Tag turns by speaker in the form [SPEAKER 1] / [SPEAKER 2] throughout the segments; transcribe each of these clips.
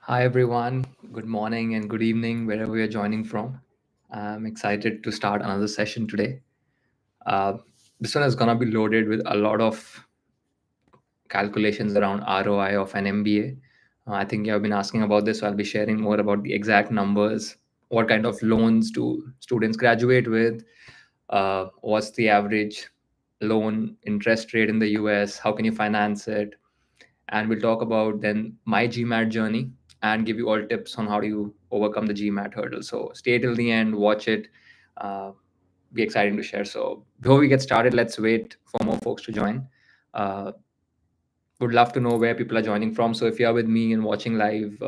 [SPEAKER 1] Hi, everyone. Good morning and good evening, wherever you're joining from. I'm excited to start another session today. Uh, this one is going to be loaded with a lot of calculations around ROI of an MBA. I think you have been asking about this, so I'll be sharing more about the exact numbers. What kind of loans do students graduate with? What's the average loan interest rate in the US? How can you finance it? And we'll talk about then my GMAT journey and give you all tips on how do you overcome the GMAT hurdle. So stay till the end, watch it. Uh, be exciting to share. So before we get started, let's wait for more folks to join. Uh, would love to know where people are joining from. So if you are with me and watching live,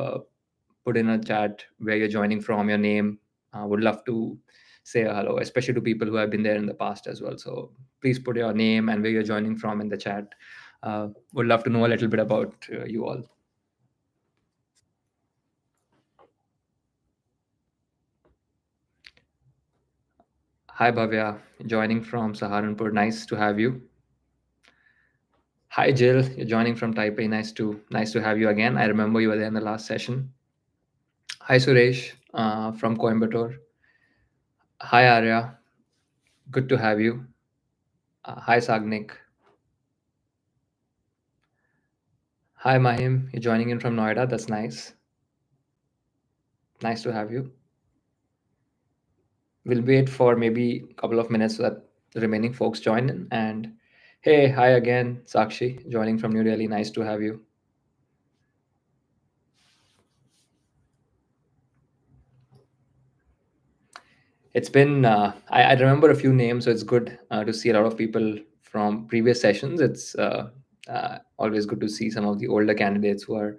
[SPEAKER 1] put in a chat where you're joining from, your name. Would love to say a hello, especially to people who have been there in the past as well. So please put your name and where you're joining from in the chat. Would love to know a little bit about you all. Hi, Bhavya, joining from Saharanpur. Nice to have you. Hi, Jill, you're joining from Taipei. Nice to have you again. I remember you were there in the last session. Hi, Suresh, from Coimbatore. Hi, Arya. Good to have you. Hi, Sagnik. Hi, Mahim. You're joining in from Noida. That's nice. Nice to have you. We'll wait for maybe a couple of minutes so that the remaining folks join in. And hey, hi again, Sakshi, joining from New Delhi. Nice to have you. It's been, I remember a few names, so it's good to see a lot of people from previous sessions. It's always good to see some of the older candidates who are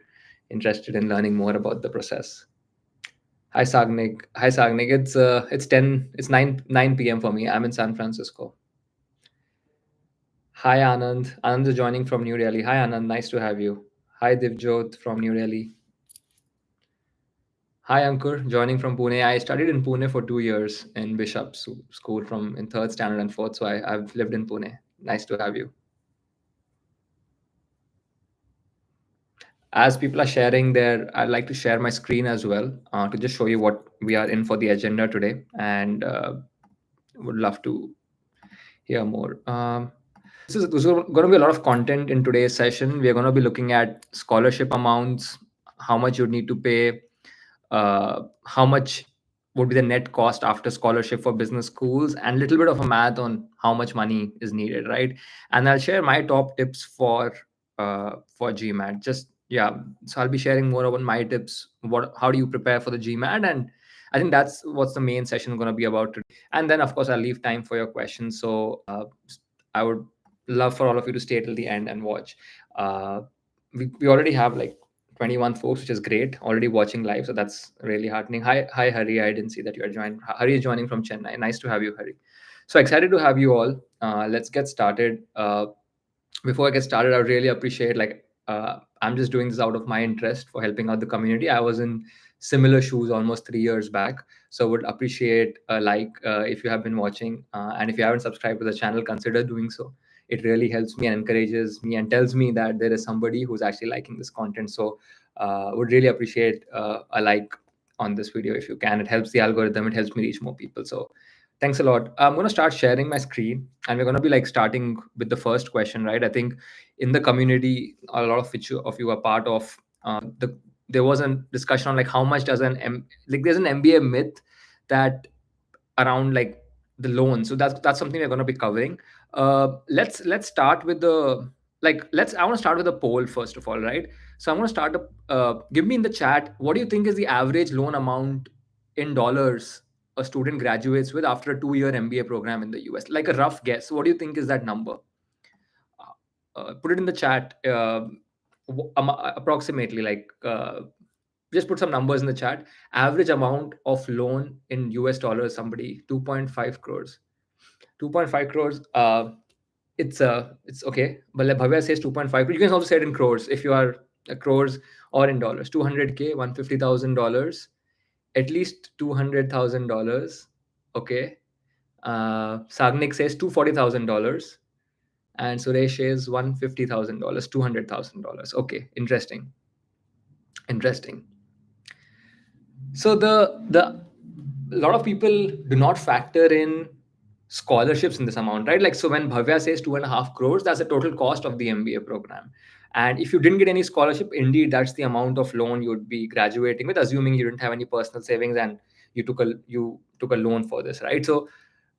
[SPEAKER 1] interested in learning more about the process. Hi Sagnik. Hi Sagnik. It's 10, it's 9 p.m. for me. I'm in San Francisco. Hi Anand. Anand is joining from New Delhi. Hi Anand, nice to have you. Hi Divjot from New Delhi. Hi Ankur, joining from Pune. I studied in Pune for 2 years in Bishop's school from in third standard and fourth. So I've lived in Pune. Nice to have you. As people are sharing there, I'd like to share my screen as well to just show you what we are in for the agenda today, and would love to hear more. This is going to be a lot of content in today's session. We are going to be looking at scholarship amounts, how much you need to pay, how much would be the net cost after scholarship for business schools, and a little bit of a math on how much money is needed, right? And I'll share my top tips for GMAT. Just yeah, so I'll be sharing more about my tips. How do you prepare for the GMAT? And I think that's what's the main session going to be about today. And then of course I'll leave time for your questions. So I would love for all of you to stay till the end and watch. We already have like 21 folks, which is great. Already watching live, so that's really heartening. Hi, Hari. I didn't see that you are joined. Hari is joining from Chennai. Nice to have you, Hari. So excited to have you all. Let's get started. Before I get started, I would really appreciate I'm just doing this out of my interest for helping out the community. I was in similar shoes almost 3 years back, so would appreciate if you have been watching, and if you haven't subscribed to the channel, consider doing so. It really helps me and encourages me and tells me that there is somebody who's actually liking this content. So would really appreciate a like on this video if you can. It helps the algorithm, it helps me reach more people. So thanks a lot. I'm going to start sharing my screen, and we're going to be like starting with the first question, right? I think in the community, a lot of which of you are part of, there was a discussion on like how much does like there's an MBA myth that around like the loan. So that's something we're going to be covering. Let's start with the let's I want to start with a poll first of all, right? So I'm going to start give me in the chat, what do you think is the average loan amount in dollars a student graduates with after a 2-year MBA program in the US? Like a rough guess, what do you think is that number? Put it in the chat. Approximately just put some numbers in the chat. Average amount of loan in US dollars, somebody 2.5 crores. 2.5 crores. It's okay, but like Bhavya says 2.5. You can also say it in crores if you are crores, or in dollars. 200K, $150,000, at least $200,000. Okay. Sagnik says $240,000, and Suresh says $150,000, $200,000. Okay, interesting. Interesting. So the a lot of people do not factor in scholarships in this amount, right? Like, so when Bhavya says 2.5 crores, that's the total cost of the MBA program. And if you didn't get any scholarship, indeed, that's the amount of loan you'd be graduating with, assuming you didn't have any personal savings and you took a loan for this, right? So,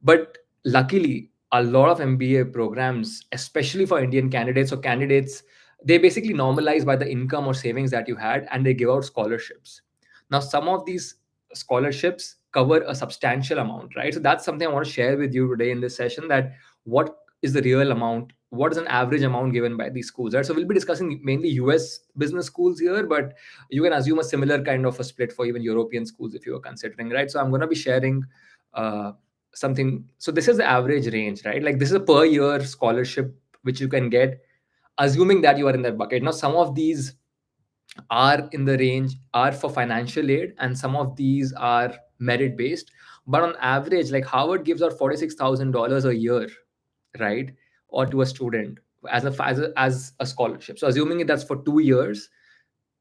[SPEAKER 1] but luckily, a lot of MBA programs, especially for Indian candidates or candidates, they basically normalize by the income or savings that you had, and they give out scholarships. Now, some of these scholarships cover a substantial amount, right? So that's something I want to share with you today in this session, that what is the real amount, what is an average amount given by these schools, right? So we'll be discussing mainly US business schools here, but you can assume a similar kind of a split for even European schools if you are considering, right? So I'm going to be sharing uh, something. So this is the average range, right? Like, this is a per year scholarship which you can get, assuming that you are in that bucket. Now, some of these are in the range, are for financial aid, and some of these are merit based. But on average, like, Harvard gives out $46,000 a year, right? Or to a student as a scholarship. So assuming that's for 2 years,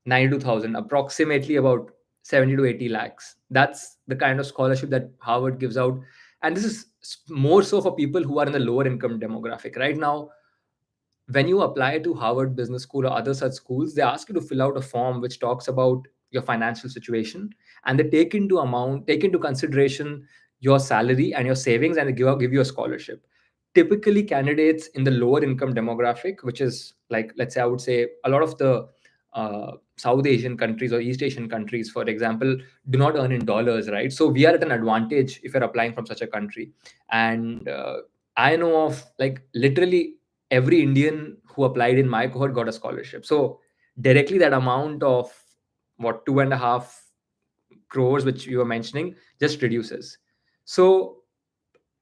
[SPEAKER 1] 92,000, approximately about 70 to 80 lakhs. That's the kind of scholarship that Harvard gives out. And this is more so for people who are in the lower income demographic. Right now, when you apply to Harvard Business School or other such schools, they ask you to fill out a form which talks about your financial situation, and they take into consideration your salary and your savings, and they give you a scholarship. Typically, candidates in the lower income demographic, which is, like, let's say, I would say a lot of the South Asian countries or East Asian countries, for example, do not earn in dollars, right? So we are at an advantage if you're applying from such a country. And I know of, like, literally every Indian who applied in my cohort got a scholarship. So directly that amount of, what, 2.5 crores which you were mentioning, just reduces. So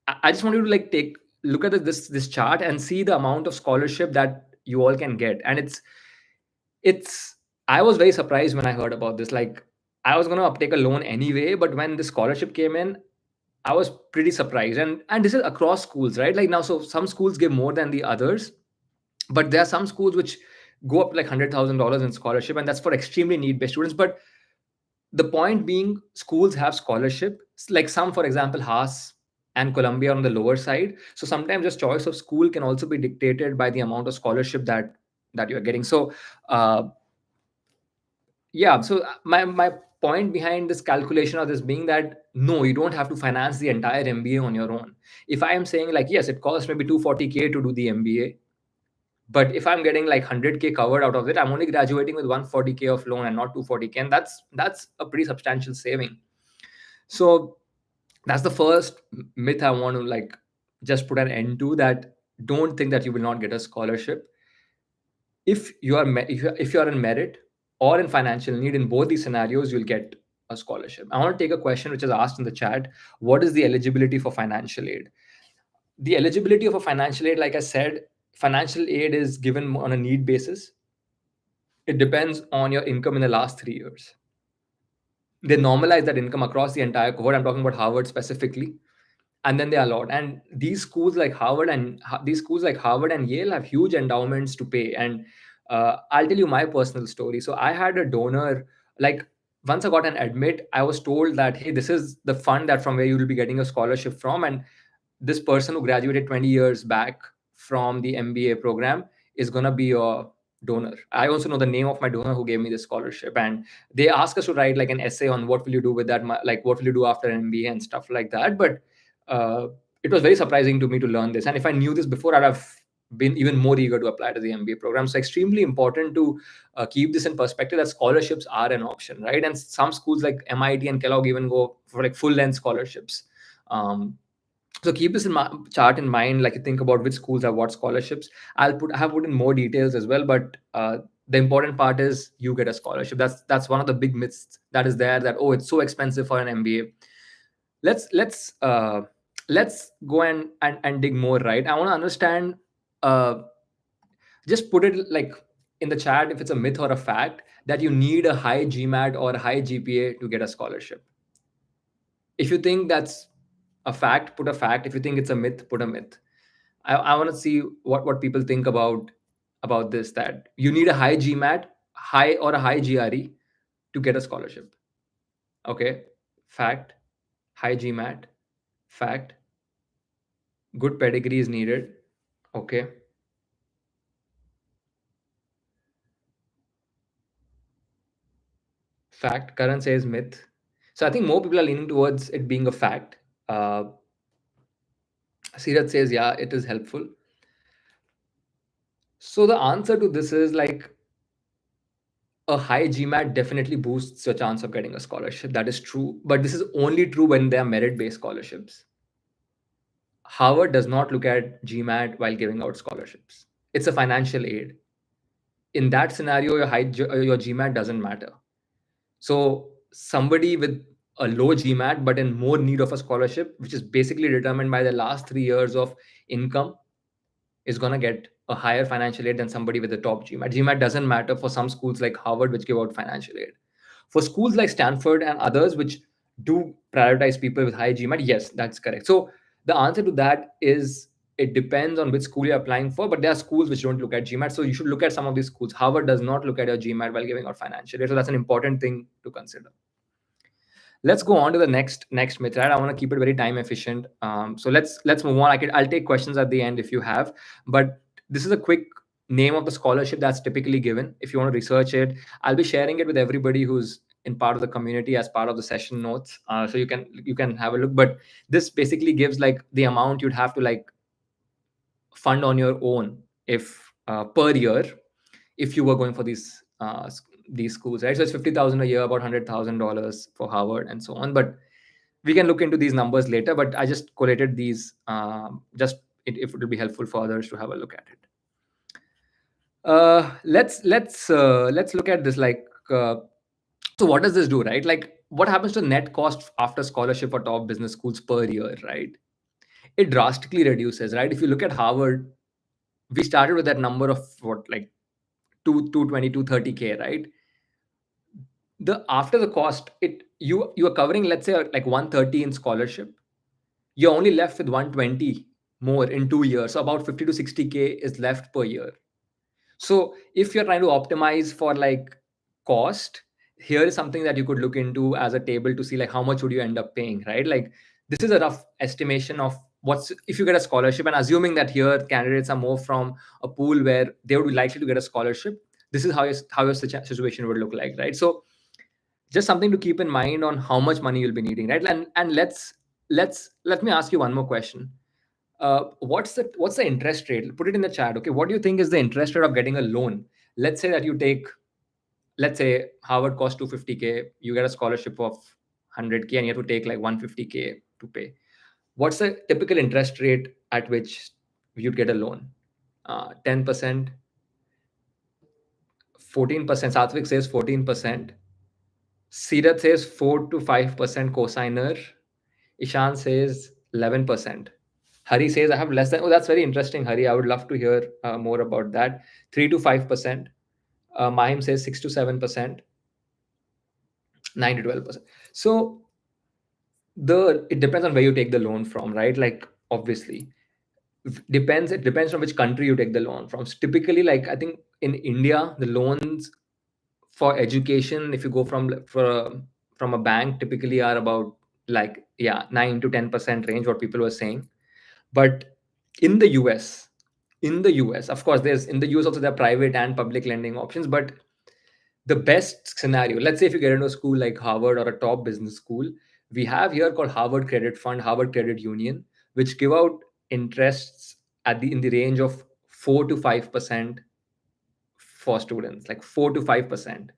[SPEAKER 1] I just want you to, like, take look at this chart and see the amount of scholarship that you all can get. And it's I was very surprised when I heard about this. Like, I was gonna take a loan anyway, but when the scholarship came in, I was pretty surprised. And this is across schools, right? Like, now, so some schools give more than the others, but there are some schools which go up like $100,000 in scholarship, and that's for extremely need-based students. But the point being, schools have scholarship, like some, for example, Haas and Columbia on the lower side. So sometimes just choice of school can also be dictated by the amount of scholarship that you're getting. So yeah, so my point behind this calculation of this being that, no, you don't have to finance the entire MBA on your own. If I am saying, like, yes, it costs maybe 240K to do the MBA, but if I'm getting like 100K covered out of it, I'm only graduating with 140K of loan and not 240K, and that's a pretty substantial saving. So that's the first myth I want to, like, just put an end to, that don't think that you will not get a scholarship. If you are if you are in merit or in financial need, in both these scenarios, you'll get a scholarship. I want to take a question which is asked in the chat. What is the eligibility for financial aid? The eligibility of a financial aid, like I said, financial aid is given on a need basis. It depends on your income in the last 3 years. They normalize that income across the entire cohort. I'm talking about Harvard specifically, and then they allot. And these schools like Harvard and Yale have huge endowments to pay. And I'll tell you my personal story. So I had a donor. Like, once I got an admit, I was told that, hey, this is the fund that from where you will be getting a scholarship from, and this person who graduated 20 years back from the MBA program is going to be your donor. I also know the name of my donor who gave me the scholarship, and they asked us to write like an essay on what will you do with that, like what will you do after an MBA and stuff like that. But it was very surprising to me to learn this, and if I knew this before, I'd have been even more eager to apply to the MBA program. So extremely important to keep this in perspective, that scholarships are an option, right? And some schools like MIT and Kellogg even go for like full length scholarships. So keep this chart in mind, like, you think about which schools have what scholarships. I have put in more details as well, but the important part is you get a scholarship. That's one of the big myths that is there, that, oh, it's so expensive for an MBA. Let's go and dig more, right? I want to understand, uh, just put it like in the chat if it's a myth or a fact that you need a high GMAT or a high GPA to get a scholarship. If you think that's a fact, put a fact. If you think it's a myth, put a myth. I want to see what people think about this, that you need a high GMAT, high or a high GRE to get a scholarship. Okay. Fact. High GMAT. Fact. Good pedigree is needed. Okay. Fact. Karan says myth. So I think more people are leaning towards it being a fact. Sirat says, yeah, it is helpful. So the answer to this is like a high GMAT definitely boosts your chance of getting a scholarship. That is true. But this is only true when they are merit based scholarships. Harvard does not look at GMAT while giving out scholarships. It's a financial aid. In that scenario, your GMAT doesn't matter. So somebody with a low GMAT but in more need of a scholarship, which is basically determined by the last 3 years of income, is going to get a higher financial aid than somebody with a top GMAT. GMAT doesn't matter for some schools like Harvard, which give out financial aid. For schools like Stanford and others, which do prioritize people with high GMAT, yes, that's correct. So the answer to that is it depends on which school you're applying for, but there are schools which don't look at GMAT. So you should look at some of these schools. Harvard does not look at your GMAT while giving out financial aid. So that's an important thing to consider. Let's go on to the next myth, right? I want to keep it very time efficient. So let's move on. I'll take questions at the end if you have, but this is a quick name of the scholarship that's typically given. If you want to research it, I'll be sharing it with everybody who's in part of the community as part of the session notes, so you can have a look. But this basically gives like the amount you'd have to like fund on your own if per year if you were going for these schools, right? So it's 50,000 a year, about $100,000 for Harvard, and so on. But we can look into these numbers later. But I just collated these, if it will be helpful for others to have a look at it. Let's look at this. Like, so what does this do, right? Like, what happens to net cost after scholarship for top business schools per year, right? It drastically reduces, right? If you look at Harvard, we started with that number of what, like 220, 230K, right? The after the cost, you are covering, let's say, like 130 in scholarship. You're only left with 120 more in 2 years. So about 50 to 60K is left per year. So if you're trying to optimize for like cost, here is something that you could look into as a table to see like how much would you end up paying, right? Like this is a rough estimation of what's if you get a scholarship, and assuming that here candidates are more from a pool where they would be likely to get a scholarship. This is how your situation would look like, right? So just something to keep in mind on how much money you'll be needing, right? And let me ask you one more question. What's the interest rate? Put it in the chat. Okay, what do you think is the interest rate of getting a loan? Let's say that you take, let's say Harvard costs 250K, you get a scholarship of 100K, and you have to take like 150K to pay. What's the typical interest rate at which you'd get a loan? 10%, 14%. Satvik says 14%. Sirat says 4 to 5% cosigner. Ishan says 11%. Hari says, I have less than. Oh, that's very interesting, Hari. I would love to hear more about that. 3 to 5%. Mahim says 6 to 7%. 9 to 12%. So it depends on where you take the loan from, right? Like, obviously. It depends on which country you take the loan from. So typically, like, I think in India, the loans for education, if you go from a bank, typically are about like 9 to 10% range, what people were saying. But in the US, of course, there's in the US also there are private and public lending options. But the best scenario, let's say if you get into a school like Harvard or a top business school, we have here called Harvard Credit Fund, Harvard Credit Union, which give out interests in the range of 4 to 5% for students, like 4 to 5%.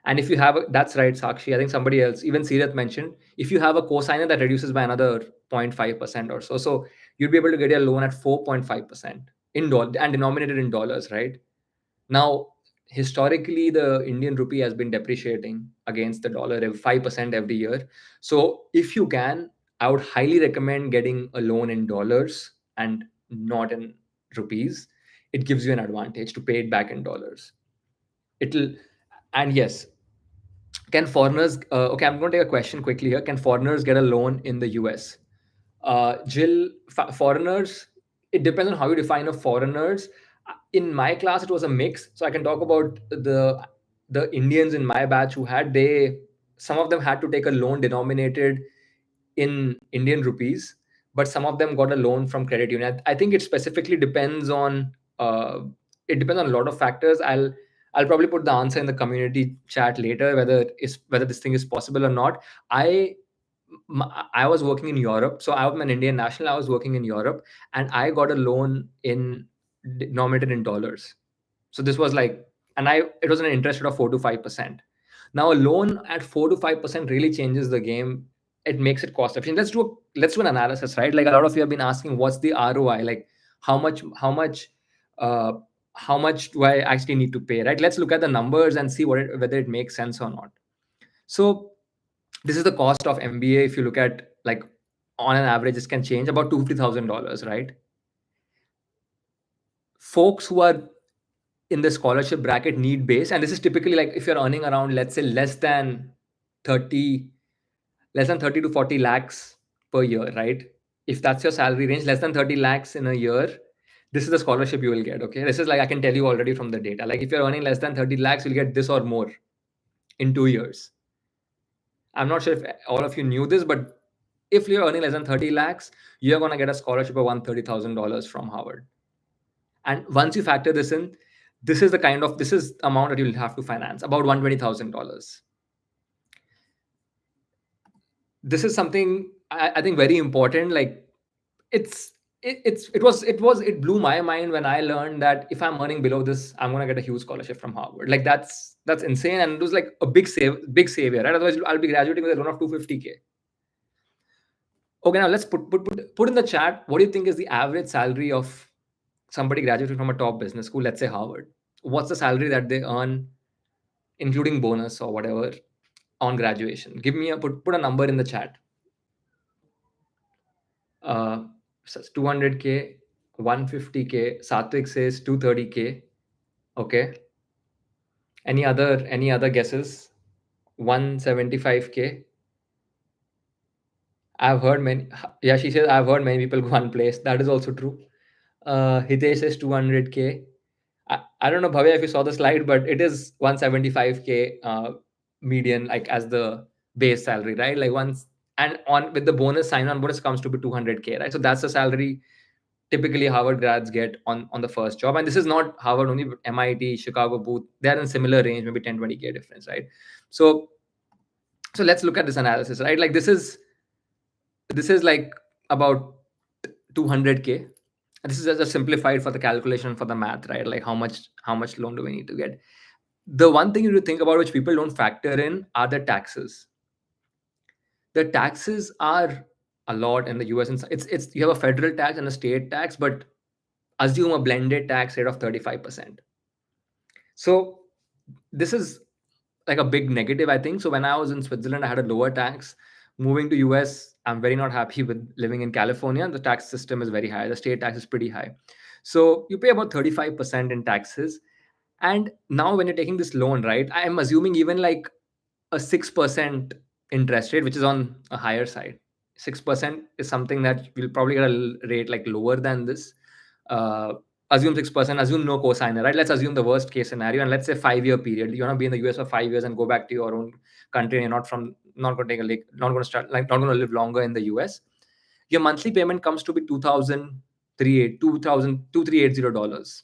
[SPEAKER 1] And if you have that's right, Sakshi. I think somebody else, even Sirat mentioned, if you have a cosigner that reduces by another 0.5% or so, so you'd be able to get a loan at 4.5% in dollar and denominated in dollars, right? Now, historically, the Indian rupee has been depreciating against the dollar 5% every year. So if you can, I would highly recommend getting a loan in dollars and not in rupees. It gives you an advantage to pay it back in dollars. It'll and yes, can foreigners? Okay, I'm going to take a question quickly here. Can foreigners get a loan in the US? Jill, foreigners. It depends on how you define a foreigners. In my class, it was a mix. So I can talk about the Indians in my batch who had some of them had to take a loan denominated in Indian rupees, but some of them got a loan from credit union. I think it specifically depends on it depends on a lot of factors. I'll probably put the answer in the community chat later, whether this thing is possible or not. I I was working in Europe, so I'm an Indian national. I was working in Europe, and I got a loan in denominated in dollars. So this was like, and it was an interest rate of 4 to 5%. Now a loan at 4 to 5% really changes the game. It makes it cost efficient. Let's do an analysis, right? Like a lot of you have been asking, what's the ROI? Like how much uh, how much do I actually need to pay, right? Let's look at the numbers and see whether it makes sense or not. So this is the cost of MBA. If you look at, like, on an average, this can change about $250,000, right? Folks who are in the scholarship bracket need base, and this is typically like if you're earning around, let's say, less than 30 to 40 lakhs per year, right? If that's your salary range, less than 30 lakhs in a year, this is the scholarship you will get. Okay, this is like, I can tell you already from the data, like if you're earning less than 30 lakhs, you'll get this or more in 2 years. I'm not sure if all of you knew this, but if you're earning less than 30 lakhs, you're going to get a scholarship of $130,000 from Harvard. And once you factor this in, this is the amount that you'll have to finance, about $120,000. This is something I think very important. Like it blew my mind when I learned that if I'm earning below this, I'm gonna get a huge scholarship from Harvard. Like that's insane, and it was like a big savior, right? Otherwise, I'll be graduating with a loan of 250K. Okay, now let's put in the chat, what do you think is the average salary of somebody graduating from a top business school, let's say Harvard? What's the salary that they earn, including bonus or whatever, on graduation? Put a number in the chat. So it's 200K, 150K. Satvik says 230K. Okay. Any other guesses? 175K. I've heard many. Yeah, she says I've heard many people go unplaced. That is also true. Hitesh says 200K. I don't know, Bhavya, if you saw the slide, but it is 175K median, like as the base salary, right? Like once, and on with the bonus, sign-on bonus comes to be 200K, right? So that's the salary typically Harvard grads get on the first job. And this is not Harvard only, but MIT, Chicago, Booth, they're in similar range, maybe 10, 20K difference, right? So let's look at this analysis, right? Like this is like about 200K. This is just simplified for the calculation for the math, right? Like how much loan do we need to get? The one thing you need to think about, which people don't factor in, are the taxes. The taxes are a lot in the US, and it's you have a federal tax and a state tax, but assume a blended tax rate of 35%. So this is like a big negative, I think. So when I was in Switzerland, I had a lower tax. Moving to US, I'm very not happy with living in California. The tax system is very high. The state tax is pretty high. So you pay about 35% in taxes. And now when you're taking this loan, right, I'm assuming even like a 6% interest rate, which is on a higher side. 6% is something that you'll probably get a rate like lower than this. Assume 6%, assume no cosigner, right? Let's assume the worst case scenario, and let's say 5-year period. You want to be in the US for 5 years and go back to your own country, and you're not going to take not going to start, like, not going to live longer in the US. Your monthly payment comes to be $2,380.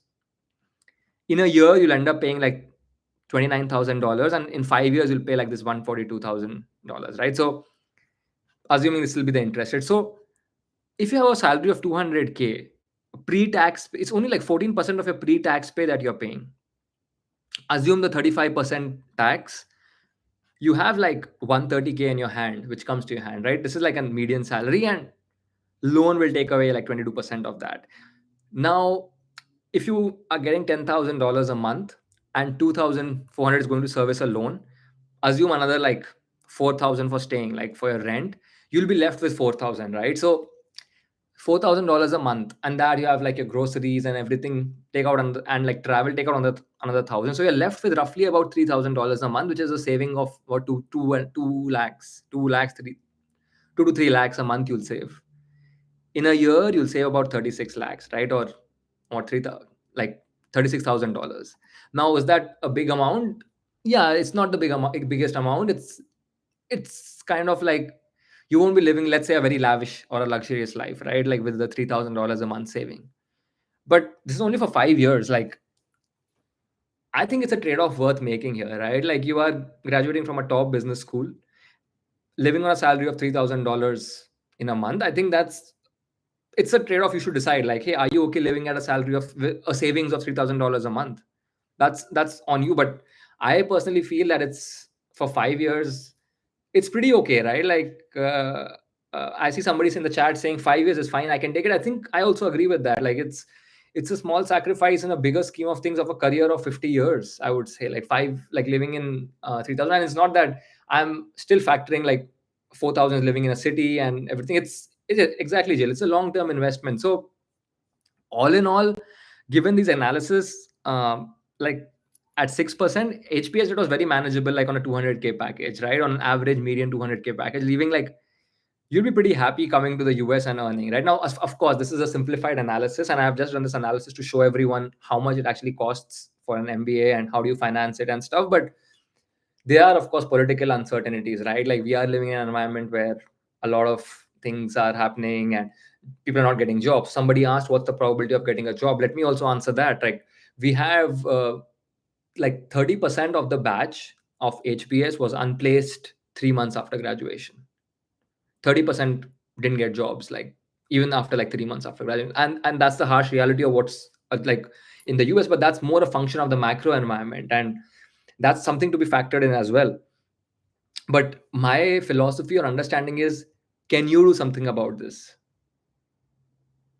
[SPEAKER 1] In a year, you'll end up paying like $29,000, and in 5 years, you'll pay like this $142,000, right? So assuming this will be the interest rate. So if you have a salary of 200K, pre-tax, it's only like 14% of your pre-tax pay that you're paying. Assume the 35% tax, you have like 130K in your hand, which comes to your hand, right? This is like a median salary, and loan will take away like 22% of that. Now, if you are getting $10,000 a month and 2,400 is going to service a loan, assume another like 4,000 for staying, like for your rent, you'll be left with 4,000, right? So $4,000 a month, and that you have like your groceries and everything take out, and like travel take out another 1,000. So you're left with roughly about $3,000 a month, which is a saving of about 2 to 3 lakhs a month you'll save. In a year, you'll save about 36 lakhs, right? Or 3,000, like $36,000. Now, is that a big amount? Yeah, it's not the biggest amount. it's kind of like you won't be living, let's say, a very lavish or a luxurious life, right? Like with the $3,000 a month saving. But this is only for 5 years. Like, I think it's a trade-off worth making here, right? Like, you are graduating from a top business school, living on a salary of $3,000 in a month. I think it's a trade-off you should decide. Like, hey, are you okay living at a salary of a savings of $3,000 a month? That's on you. But I personally feel that it's for 5 years, it's pretty okay, right? Like, I see somebody's in the chat saying 5 years is fine, I can take it. I think I also agree with that. Like, it's a small sacrifice in a bigger scheme of things of a career of 50 years, I would say. Like, like living in 3,000, and it's not that I'm still factoring like 4,000 is living in a city and everything. It's exactly, Jill, it's a long-term investment. So all in all, given these analysis, like at 6% HPS, it was very manageable, like on a 200K package, right? On average median 200K package, leaving like you'll be pretty happy coming to the US and earning. Right now, of course, this is a simplified analysis, and I've just done this analysis to show everyone how much it actually costs for an MBA and how do you finance it and stuff. But there are, of course, political uncertainties, right? Like, we are living in an environment where a lot of things are happening and people are not getting jobs. Somebody asked, what's the probability of getting a job? Let me also answer that. Like, we have like 30% of the batch of HPS was unplaced 3 months after graduation. 30% didn't get jobs, like even after like 3 months after graduation. And that's the harsh reality of what's like in the US. But that's more a function of the macro environment, and that's something to be factored in as well. But my philosophy or understanding is, can you do something about this?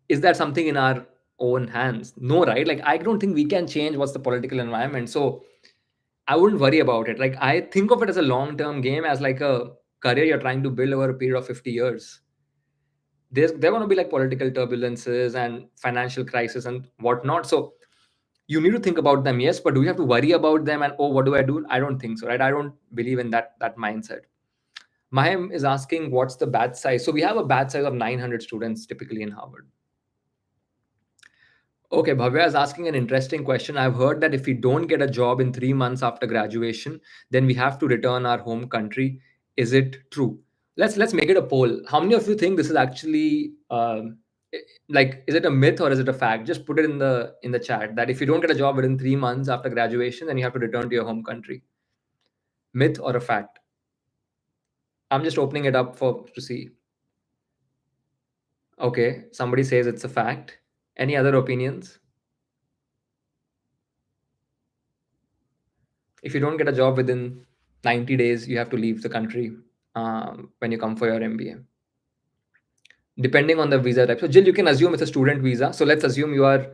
[SPEAKER 1] Is that something in our own hands? No, right? Like, I don't think we can change what's the political environment. So I wouldn't worry about it. Like, I think of it as a long-term game, as like a career you're trying to build over a period of 50 years. There are going to be like political turbulences and financial crisis and whatnot. So you need to think about them, yes, but do you have to worry about them and, oh, what do I do? I don't think so, right? I don't believe in that mindset. Mahim is asking, what's the batch size? So we have a batch size of 900 students typically in Harvard. Okay, Bhavya is asking an interesting question. I've heard that if we don't get a job in 3 months after graduation, then we have to return our home country. Is it true? Let's make it a poll. How many of you think this is actually like, is it a myth or is it a fact? Just put it in the chat that if you don't get a job within 3 months after graduation, then you have to return to your home country. Myth or a fact? I'm just opening it up to see. Okay, somebody says it's a fact. Any other opinions? If you don't get a job within 90 days, you have to leave the country when you come for your MBA. Depending on the visa type. So Jill, you can assume it's a student visa. So let's assume you are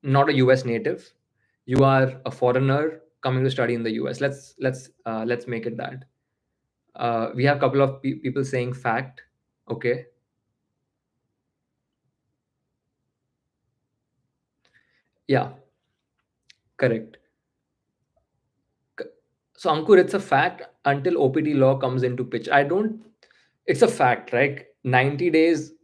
[SPEAKER 1] not a US native. You are a foreigner coming to study in the US. Let's make it that. We have a couple of people saying fact. Okay. Yeah. Correct. So Ankur, it's a fact until OPT law comes into pitch. It's a fact, right? 90 days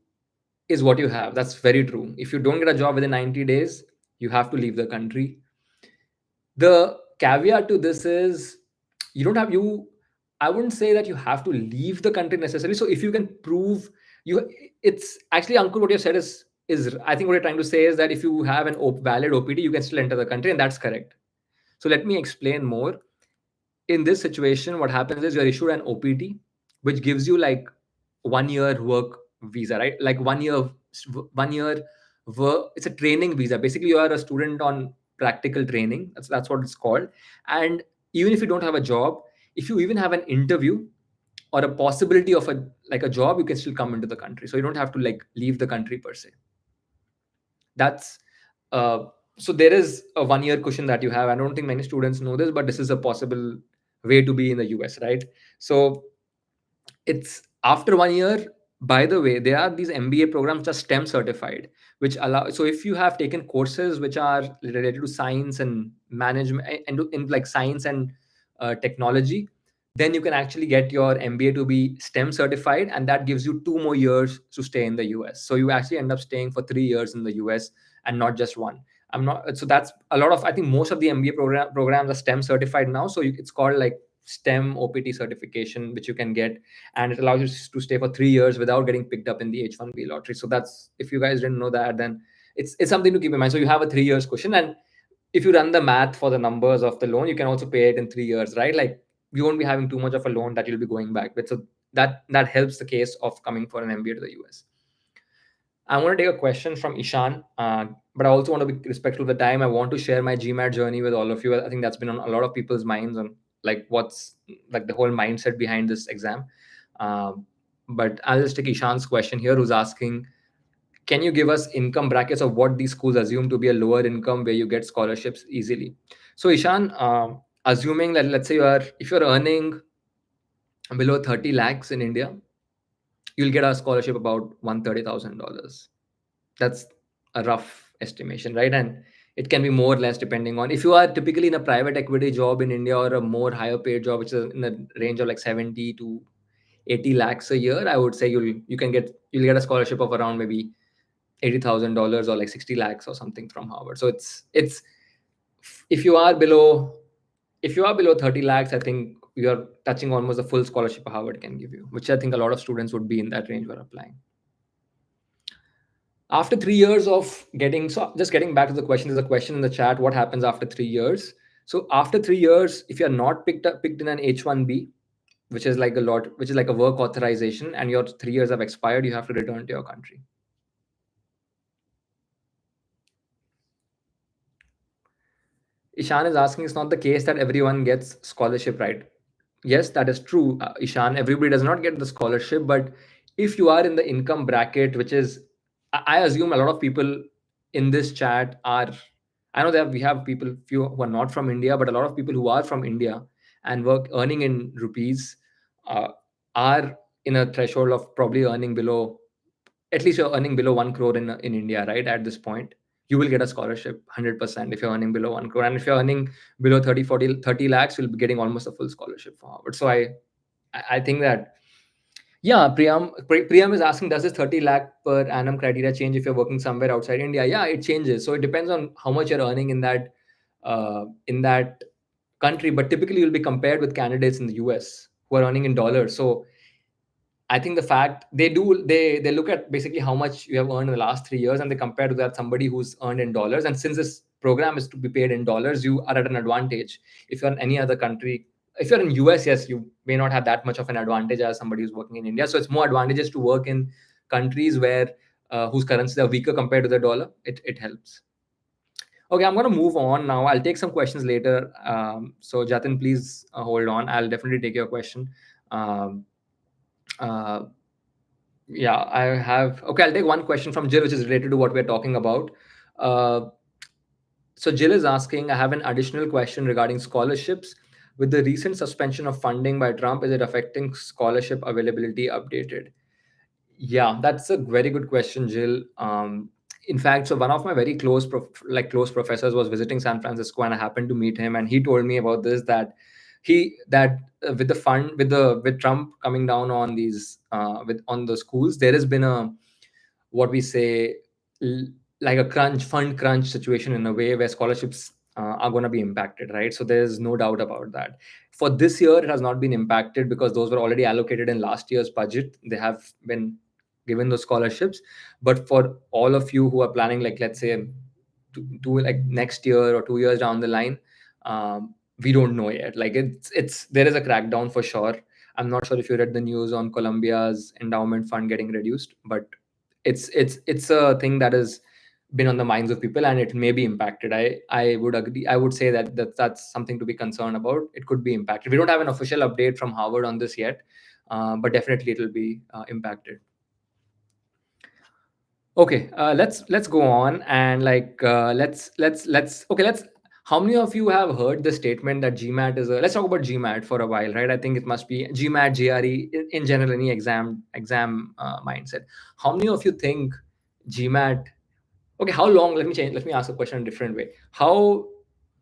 [SPEAKER 1] is what you have. That's very true. If you don't get a job within 90 days, you have to leave the country. The caveat to this is I wouldn't say that you have to leave the country necessarily. So if you can prove it's actually, Ankur, what you said is I think what you're trying to say is that if you have an valid OPT, you can still enter the country, and that's correct. So let me explain more. In this situation, what happens is you're issued an OPT, which gives you like 1 year work visa, right? Like 1 year work. It's a training visa. Basically, you are a student on practical training. That's what it's called. And even if you don't have a job, if you even have an interview or a possibility of a job, you can still come into the country. So you don't have to like leave the country per se. That's so there is a 1 year cushion that you have. I don't think many students know this, but this is a possible way to be in the US, right? So it's after 1 year. By the way, there are these MBA programs which are STEM certified, which allow. So if you have taken courses which are related to science and management and in like science and technology, then you can actually get your MBA to be STEM certified, and that gives you 2 more years to stay in the US. So you actually end up staying for 3 years in the US and not just one. So that's a lot of, I think most of the MBA programs are STEM certified now. So it's called like STEM OPT certification, which you can get, and it allows you to stay for 3 years without getting picked up in the H1B lottery. So that's, if you guys didn't know that, then it's something to keep in mind. So you have a 3 years cushion, and if you run the math for the numbers of the loan, you can also pay it in 3 years, right? Like you won't be having too much of a loan that you'll be going back with. So that helps the case of coming for an MBA to the US. I want to take a question from Ishan, but I also want to be respectful of the time. I want to share my GMAT journey with all of you. I think that's been on a lot of people's minds on like what's like the whole mindset behind this exam. But I'll just take Ishan's question here, who's asking, can you give us income brackets of what these schools assume to be a lower income where you get scholarships easily? So Ishan, assuming that, let's say if you're earning below 30 lakhs in India, you'll get a scholarship about $130,000. That's a rough estimation, right? And it can be more or less depending on if you are typically in a private equity job in India or a more higher paid job, which is in the range of like 70 to 80 lakhs a year. I would say you'll get a scholarship of around maybe $80,000 or like 60 lakhs or something from Harvard. So it's if you are below 30 lakhs, I think you're touching almost the full scholarship Harvard can give you, which I think a lot of students would be in that range were applying. After 3 years of getting, so just getting back to the question, there's a question in the chat, what happens after 3 years? So after 3 years, if you're not picked in an H1B, which is like a work authorization, and your 3 years have expired, you have to return to your country. Ishan is asking, it's not the case that everyone gets scholarship, right? Yes, that is true, Ishan. Everybody does not get the scholarship, but if you are in the income bracket, which is, I assume a lot of people in this chat are, I know that we have people, few who are not from India, but a lot of people who are from India and earning in rupees are in a threshold of probably earning below, at least you're earning below 1 crore in India, right? At this point, you will get a scholarship 100% if you're earning below 1 crore. And if you're earning below 30 lakhs, you'll be getting almost a full scholarship for Harvard. So I think that, yeah, Priyam is asking, does this 30 lakh per annum criteria change if you're working somewhere outside India? Yeah, it changes. So it depends on how much you're earning in that country. But typically, you'll be compared with candidates in the US who are earning in dollars. So I think the fact they look at basically how much you have earned in the last 3 years, and they compare to that somebody who's earned in dollars. And since this program is to be paid in dollars, you are at an advantage. If you're in any other country, if you're in US, yes, you may not have that much of an advantage as somebody who's working in India. So it's more advantageous to work in countries where whose currencies are weaker compared to the dollar. It helps. Okay, I'm going to move on now. I'll take some questions later. So Jatin, please hold on. I'll definitely take your question. Uh, yeah, I have. Okay, I'll take one question from Jill, which is related to what we're talking about. So Jill is asking, I have an additional question regarding scholarships. With the recent suspension of funding by Trump, is it affecting scholarship availability updated? Yeah, that's a very good question, Jill. In fact, so one of my very close professors was visiting San Francisco, and I happened to meet him, and he told me about this, that with the fund with Trump coming down on these on the schools, there has been a, what we say, like a fund crunch situation in a way where scholarships are going to be impacted, right? So there's no doubt about that. For this year, it has not been impacted because those were already allocated in last year's budget. They have been given those scholarships. But for all of you who are planning, like, let's say, to like next year or 2 years down the line, we don't know yet. Like it's there is a crackdown for sure. I'm not sure if you read the news on Columbia's endowment fund getting reduced, but it's a thing that has been on the minds of people, and it may be impacted. I would agree. I would say that's something to be concerned about. It could be impacted. We don't have an official update from Harvard on this yet, but definitely it will be impacted. Okay, let's go on, and like let's how many of you have heard the statement that GMAT is a, let's talk about GMAT for a while, right? I think it must be GMAT, GRE, in general, any exam mindset. How many of you think GMAT, okay, how long, let me ask a question in a different way. How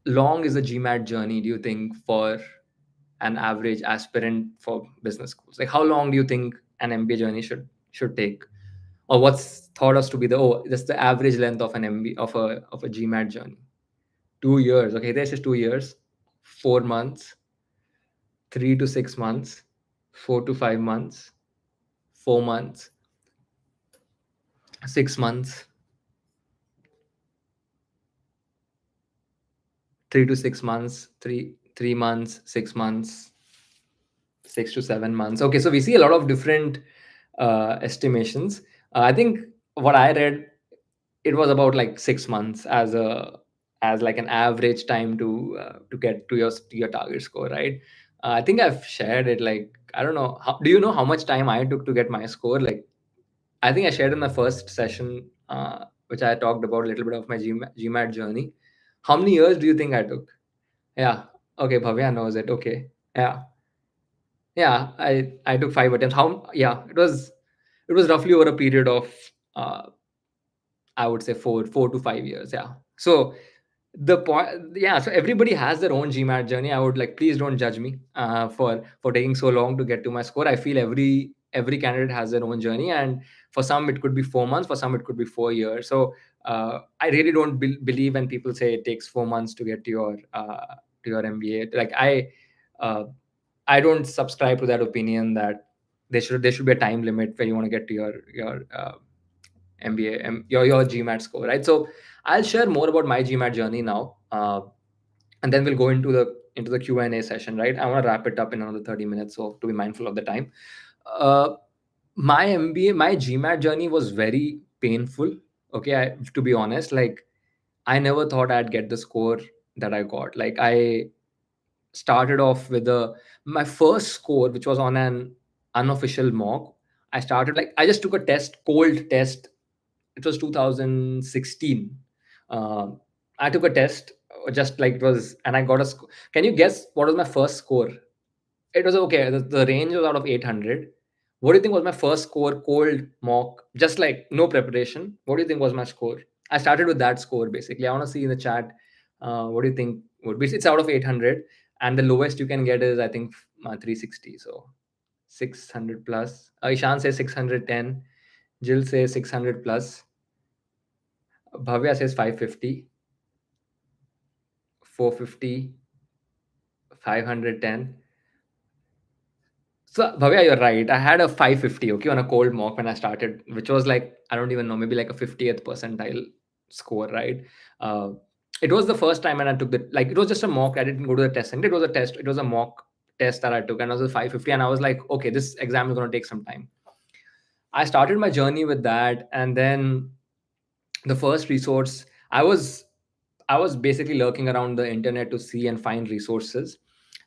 [SPEAKER 1] long is the GMAT journey, do you think, for an average aspirant for business schools? Like, how long do you think an MBA journey should take? Or what's thought us to be that's the average length of an MB of a GMAT journey? 2 years. Okay, this is 2 years, 4 months, 3 to 6 months, 4 to 5 months, 4 months, 6 months, 3 to 6 months, 3 months, 6 months, 6 to 7 months. Okay, so we see a lot of different estimations. I think what I read, it was about like 6 months as like an average time to get to your target score, right? I think I've shared it. Like, I don't know, do you know how much time I took to get my score? Like, I think I shared in my first session, which I talked about a little bit of my GMAT journey. How many years do you think I took? Yeah. Okay, Bhavya knows it. Okay. Yeah. Yeah, I took 5 attempts. How? Yeah, it was roughly over a period of uh, I would say 4 to 5 years. Yeah. So the point, yeah. So everybody has their own GMAT journey. I would like, please don't judge me for taking so long to get to my score. I feel every candidate has their own journey, and for some it could be 4 months, for some it could be 4 years. So I really don't believe when people say it takes 4 months to get to your MBA. Like uh, I don't subscribe to that opinion that there should be a time limit where you want to get to your MBA, your GMAT score, right? So I'll share more about my GMAT journey now, and then we'll go into the Q&A session, right? I want to wrap it up in another 30 minutes, so to be mindful of the time. Uh, my MBA, my GMAT journey was very painful. Okay, to be honest, like I never thought I'd get the score that I got. Like I started off with my first score, which was on an unofficial mock. I started like I just took a test, cold test. It was 2016. Um, I took a test, just like it was, and I got a score. Can you guess what was my first score? It was okay. The range was out of 800. What do you think was my first score? Cold mock, just like no preparation. What do you think was my score? I started with that score basically. I want to see in the chat. What do you think would be? It's out of 800, and the lowest you can get is I think 360. So 600 plus. Ishan says 610. Jill says 600 plus. Bhavya says 550, 450, 510. So Bhavya, you're right. I had a 550, okay, on a cold mock when I started, which was like, I don't even know, maybe like a 50th percentile score, right? Uh, it was the first time, and I took like, it was just a mock. I didn't go to the test center. It was a test. It was a mock test that I took, and it was a 550. And I was like, okay, this exam is going to take some time. I started my journey with that. And then the first resource, I was basically lurking around the internet to see and find resources,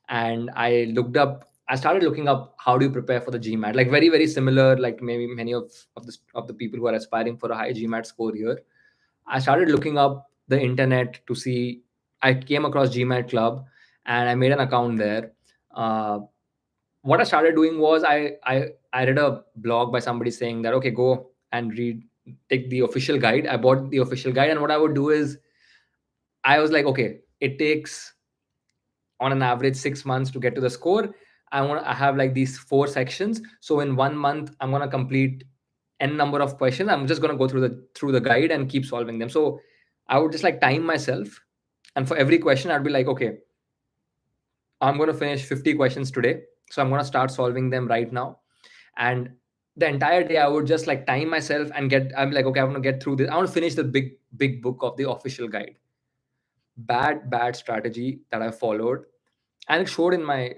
[SPEAKER 1] and I started looking up how do you prepare for the GMAT, like very very similar, like maybe many of the people who are aspiring for a high GMAT score here. I started looking up the internet to see. I came across GMAT Club, and I made an account there. Uh, what I started doing was I read a blog by somebody saying that okay, go and take the official guide. I bought the official guide, and what I would do is I was like, okay, it takes on an average 6 months to get to the score. I have like these 4 sections. So in 1 month, I'm gonna complete n number of questions. I'm just gonna go through the guide and keep solving them. So I would just like time myself, and for every question, I'd be like, okay, I'm gonna finish 50 questions today. So I'm gonna start solving them right now. And the entire day I would just like time myself and I'm like, okay, I'm gonna get through this. I want to finish the big book of the official guide. Bad strategy that I followed, and it showed in my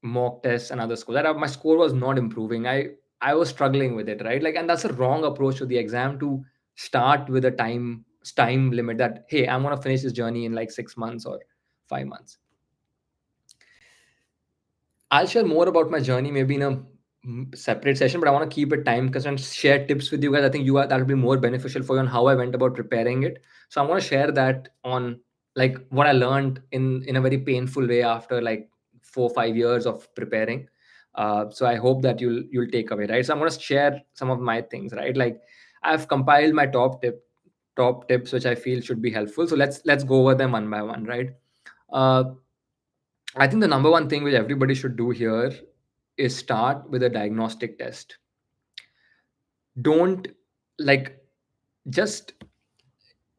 [SPEAKER 1] mock tests and other scores that my score was not improving. I was struggling with it, right? Like, and that's a wrong approach to the exam, to start with a time limit that hey, I'm going to finish this journey in like 6 months or 5 months. I'll share more about my journey maybe in a separate session, but I want to keep it time because and share tips with you guys. I think that'll be more beneficial for you on how I went about preparing it. So I want to share that on like what I learned in a very painful way after like 4 or 5 years of preparing. So I hope that you'll take away, right? So I'm going to share some of my things, right? Like I've compiled my top tips which I feel should be helpful. So let's go over them one by one, right? Uh, I think the number one thing which everybody should do here is start with a diagnostic test. Don't like just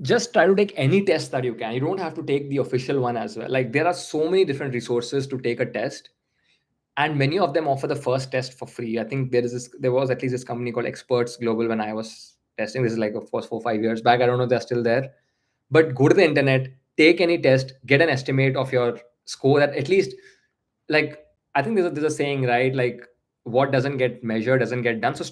[SPEAKER 1] just try to take any test that you can. You don't have to take the official one as well. Like there are so many different resources to take a test. and many of them offer the first test for free. I think there was at least this company called Experts Global when I was testing. This is like, of course, 4 or 5 years back. I don't know if they're still there, but go to the internet, take any test, get an estimate of your score at least. Like, I think there's a saying, right? Like, what doesn't get measured doesn't get done. So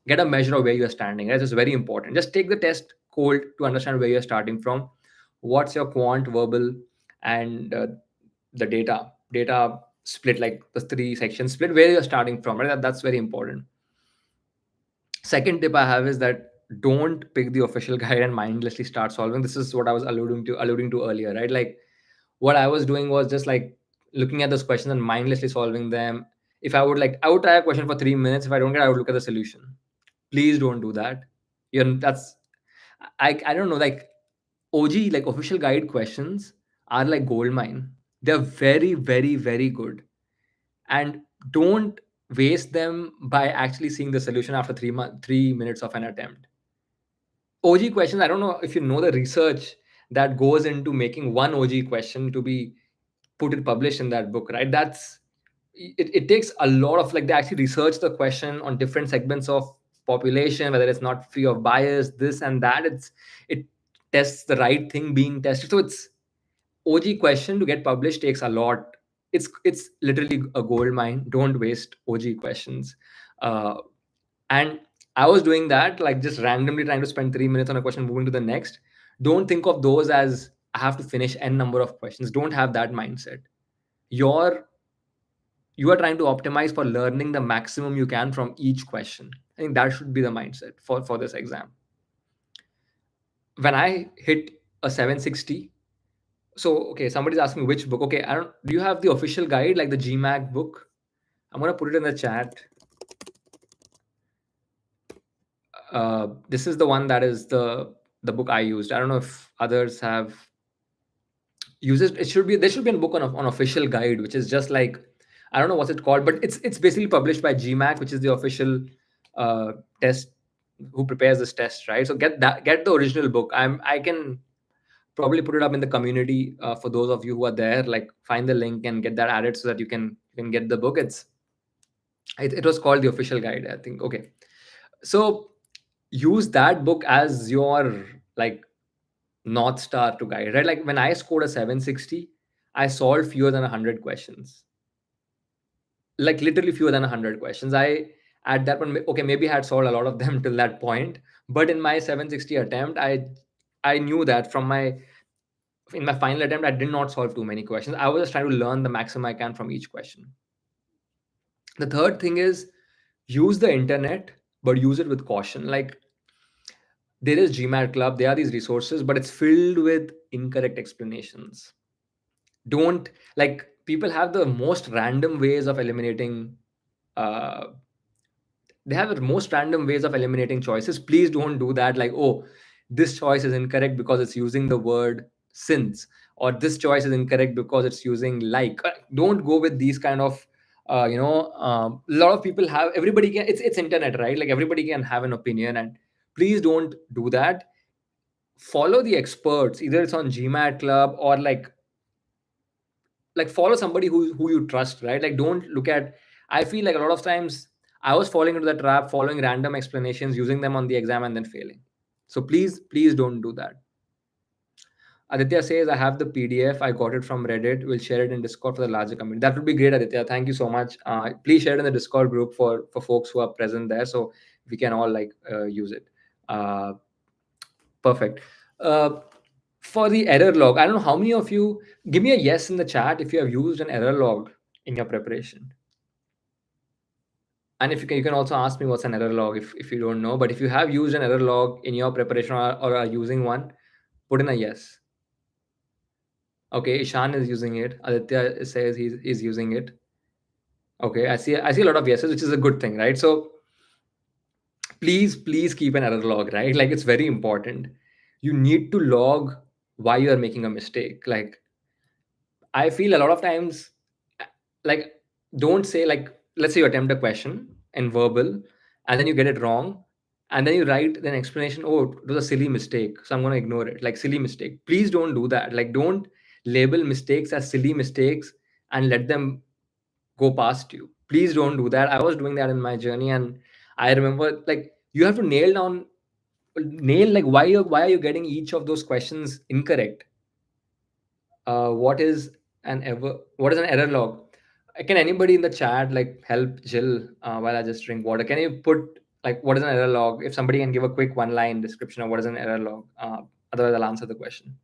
[SPEAKER 1] get a measure of where you're standing. Right? It's very important. Just take the test cold to understand where you're starting from. What's your quant, verbal, and the data split, like the three sections split, where you're starting from. Right? That's very important. Second tip I have is that don't pick the official guide and mindlessly start solving. This is what I was alluding to earlier, right? Like, what I was doing was just like looking at those questions and mindlessly solving them. If I would try a question for 3 minutes. If I don't get, I would look at the solution. Please don't do that. That's I don't know, like OG, like official guide questions are like gold mine. They're very, very, very good. And don't waste them by actually seeing the solution after 3 minutes of an attempt. OG questions, I don't know if you know the research that goes into making one OG question to be published in that book, right? It takes a lot of, like, they actually research the question on different segments of population, whether it's not free of bias, this and that. It tests the right thing being tested. So it's OG question to get published takes a lot. It's literally a gold mine. Don't waste OG questions. And I was doing that, like just randomly trying to spend 3 minutes on a question, moving to the next. Don't think of those as I have to finish n number of questions. Don't have that mindset. You're you are trying to optimize for learning the maximum you can from each question. I think that should be the mindset for this exam. When I hit a 760, so okay, somebody's asking me which book. Okay, do you have the official guide, like the GMAT book? I'm gonna put it in the chat. This is the one that is the book I used. I don't know if others have used it. There should be a book on official guide, which is just like, I don't know what's it called, but it's basically published by GMAT, which is the official test who prepares this test, right? So get the original book. I can probably put it up in the community for those of you who are there. Like, find the link and get that added so that you can get the book. It was called the official guide, I think. Okay, so use that book as your, like, North Star to guide, right? Like, when I scored a 760, I solved fewer than 100 questions. Like, literally fewer than 100 questions. At that point, okay, maybe I had solved a lot of them till that point, but in my 760 attempt, I knew that in my final attempt, I did not solve too many questions. I was just trying to learn the maximum I can from each question. The third thing is, use the internet, but use it with caution. Like, there is GMAT Club, there are these resources, but it's filled with incorrect explanations. Don't, like, people have the most random ways of eliminating uh, they have the most random ways of eliminating choices. Please don't do that. Like, oh, this choice is incorrect because it's using the word since, or this choice is incorrect because it's using like. Don't go with these kind of a lot of people have, everybody can, it's internet, right? Like, everybody can have an opinion, and please don't do that. Follow the experts, either it's on GMAT Club, or like follow somebody who you trust, right? Like, don't look at, I feel like a lot of times I was falling into the trap, following random explanations, using them on the exam, and then failing. So please don't do that. Aditya says, I have the PDF, I got it from Reddit, we'll share it in Discord for the larger community. That would be great, Aditya. Thank you so much. Please share it in the Discord group for folks who are present there, so we can all use it. Perfect. For the error log, I don't know how many of you, give me a yes in the chat if you have used an error log in your preparation. And if you can also ask me what's an error log if you don't know. But if you have used an error log in your preparation, or are using one, put in a yes. Okay, Ishan is using it. Aditya says he's using it. Okay, I see a lot of yeses, which is a good thing, right? So please keep an error log, right? Like, it's very important. You need to log why you are making a mistake. Like, I feel a lot of times, like, don't say, like, let's say you attempt a question in verbal and then you get it wrong, and then you write an explanation, oh, it was a silly mistake, so I'm going to ignore it. Like, silly mistake. Please don't do that. Like, don't label mistakes as silly mistakes and let them go past you. Please don't do that. I was doing that in my journey, and I remember, like, you have to nail, like, why are you getting each of those questions incorrect. What is an error log? Can anybody in the chat, like, help Jill while I just drink water? Can you put, like, what is an error log? If somebody can give a quick one line description of what is an error log, otherwise I'll answer the question.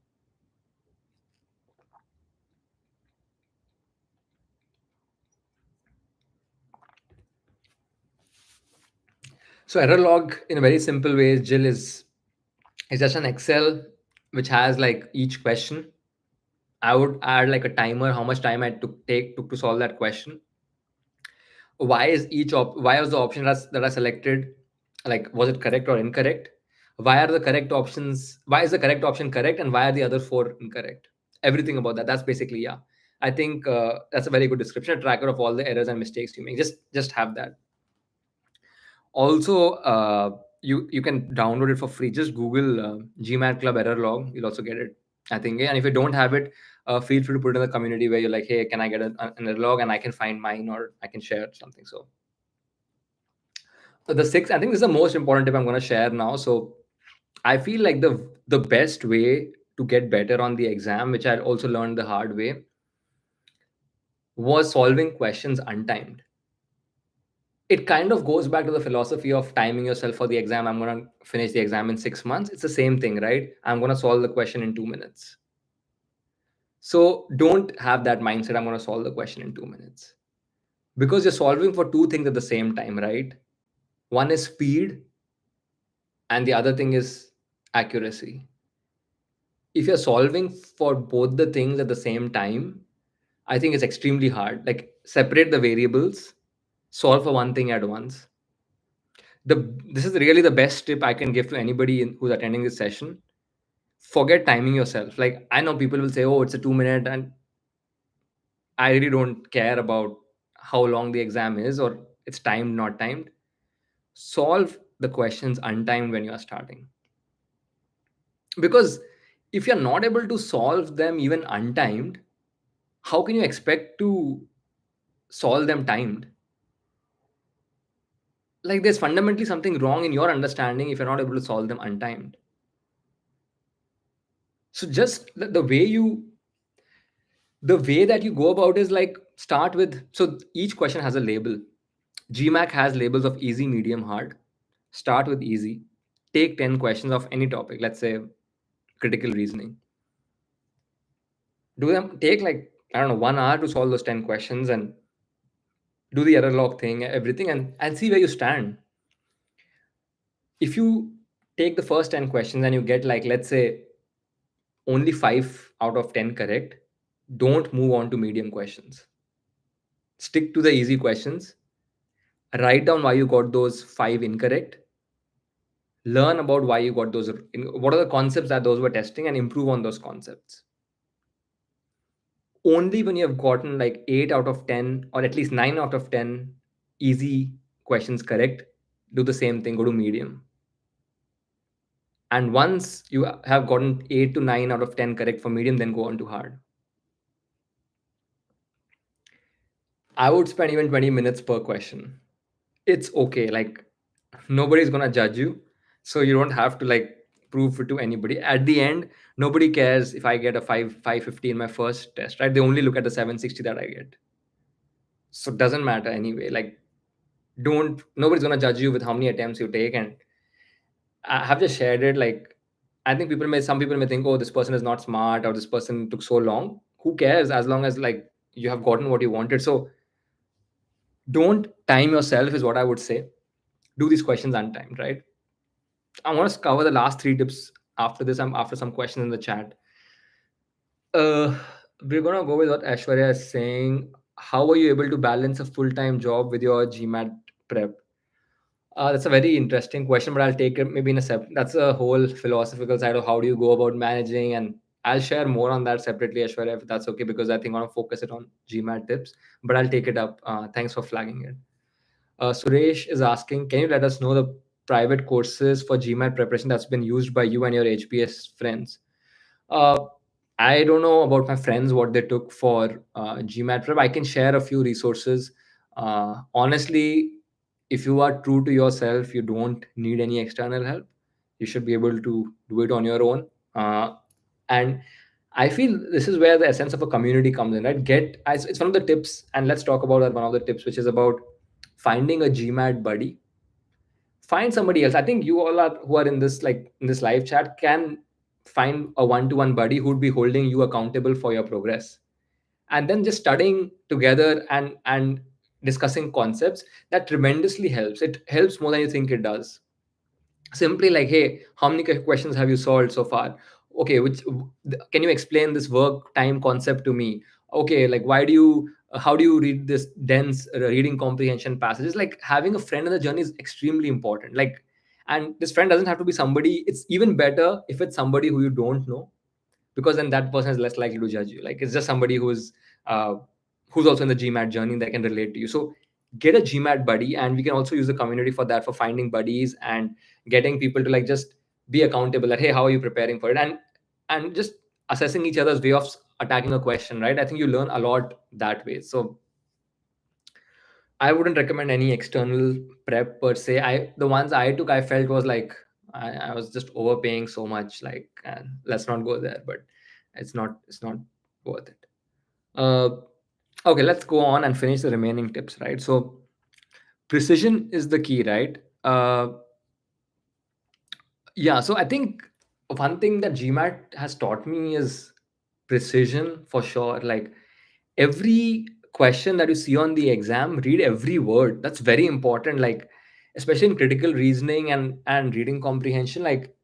[SPEAKER 1] So error log, in a very simple way, Jill, is just an Excel which has, like, each question. I would add, like, a timer, how much time I took to solve that question. Why was the option that I selected, like, was it correct or incorrect? Why is the correct option correct, and why are the other four incorrect? Everything about that. That's basically, yeah. I think that's a very good description, a tracker of all the errors and mistakes you make. Just have that. Also, you can download it for free. Just Google GMAT Club error log. You'll also get it, I think. And if you don't have it, feel free to put it in the community where you're like, hey, can I get an error log, and I can find mine, or I can share something. So the sixth, I think this is the most important tip I'm going to share now. So I feel like the best way to get better on the exam, which I also learned the hard way, was solving questions untimed. It kind of goes back to the philosophy of timing yourself for the exam. I'm going to finish the exam in 6 months. It's the same thing, right? I'm going to solve the question in 2 minutes. So don't have that mindset, I'm going to solve the question in 2 minutes. Because you're solving for two things at the same time, right? One is speed, and the other thing is accuracy. If you're solving for both the things at the same time, I think it's extremely hard. Like, separate the variables, solve for one thing at once. This is really the best tip I can give to anybody who's attending this session. Forget timing yourself. Like, I know people will say, oh, it's a 2 minute, and I really don't care about how long the exam is, or it's timed, not timed. Solve the questions untimed when you are starting. Because if you're not able to solve them even untimed, how can you expect to solve them timed? Like, there's fundamentally something wrong in your understanding if you're not able to solve them untimed. So just the way that you go about is, like, start with, so each question has a label. GMAT has labels of easy, medium, hard. Start with easy. Take 10 questions of any topic, let's say critical reasoning. Take, like, I don't know, 1 hour to solve those 10 questions, and do the error log thing, everything, and see where you stand. If you take the first 10 questions and you get, like, let's say, only 5 out of 10 correct, don't move on to medium questions. Stick to the easy questions. Write down why you got those 5 incorrect. Learn about why you got those, what are the concepts that those were testing, and improve on those concepts. Only when you have gotten, like, 8 out of 10, or at least 9 out of 10 easy questions correct, do the same thing, go to medium. And once you have gotten 8 to 9 out of 10 correct for medium, then go on to hard. I would spend even 20 minutes per question. It's okay. Like, nobody's going to judge you. So you don't have to, like, prove it to anybody. At the end, nobody cares if I get a 550 in my first test, right? They only look at the 760 that I get. So it doesn't matter anyway. Like, nobody's going to judge you with how many attempts you take. And I have just shared it. Like, I think some people may think, oh, this person is not smart, or this person took so long. Who cares, as long as, like, you have gotten what you wanted. So don't time yourself, is what I would say. Do these questions untimed, right? I want to cover the last 3 tips after this. After some questions in the chat. We're gonna go with what Aishwarya is saying. How are you able to balance a full-time job with your GMAT prep? That's a very interesting question, but I'll take it maybe in a separate. That's a whole philosophical side of how do you go about managing, and I'll share more on that separately, Aishwarya, if that's okay, because I think I want to focus it on GMAT tips. But I'll take it up. Thanks for flagging it. Suresh is asking, can you let us know the private courses for GMAT preparation that's been used by you and your HPS friends? I don't know about my friends what they took for GMAT prep. I can share a few resources. Honestly, if you are true to yourself, you don't need any external help. You should be able to do it on your own. And I feel this is where the essence of a community comes in, right? It's one of the tips, and let's talk about that. One of the tips, which is about finding a GMAT buddy. Find somebody else. I think you all are who are in this, like in this live chat, can find a one-to-one buddy who'd be holding you accountable for your progress, and then just studying together and discussing concepts. That tremendously helps. It helps more than you think it does. Simply like, hey, how many questions have you solved so far? Okay, which can you explain this work time concept to me? Okay, like why do you how do you read this dense reading comprehension passages? Like having a friend in the journey is extremely important. Like, and this friend doesn't have to be somebody. It's even better if it's somebody who you don't know, because then that person is less likely to judge you. Like it's just somebody uh, who's also in the GMAT journey that can relate to you. So get a GMAT buddy, and we can also use the community for that, for finding buddies and getting people to like just be accountable. That, hey, how are you preparing for it? And just assessing each other's way of attacking a question, right? I think you learn a lot that way. So I wouldn't recommend any external prep per se. The ones I took, I felt was like I was just overpaying so much. Like, let's not go there. But it's not worth it. Uh, okay, let's go on and finish the remaining tips, right? So precision is the key, right? Yeah. So I think one thing that GMAT has taught me is precision for sure. Like every question that you see on the exam, read every word. That's very important. Like especially in critical reasoning and reading comprehension. Like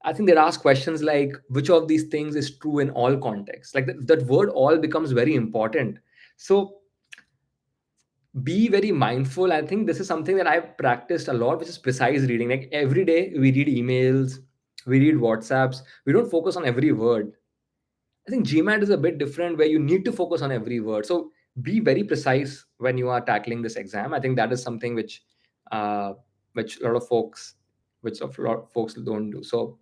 [SPEAKER 1] I think they ask questions like which of these things is true in all contexts. Like that word all becomes very important. So be very mindful. I think this is something that I've practiced a lot, which is precise reading. Like every day we read emails, we read WhatsApps, we don't focus on every word. I think GMAT is a bit different where you need to focus on every word. So be very precise when you are tackling this exam. I think that is something uh, which a lot of folks, which a lot of folks don't do. So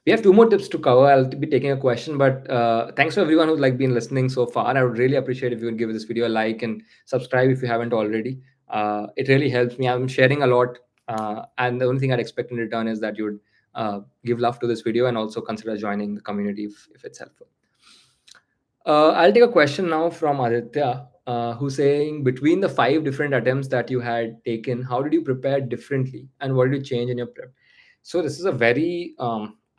[SPEAKER 1] we have two more tips to cover. I'll be taking a question, but thanks for everyone who's like been listening so far. I would really appreciate if you would give this video a like and subscribe if you haven't already. It really helps me. I'm sharing a lot, and the only thing I'd expect in return is that you would give love to this video and also consider joining the community if it's helpful. I'll take a question now from Aditya, who's saying, between the 5 different attempts that you had taken, how did you prepare differently, and what did you change in your prep? So this is a very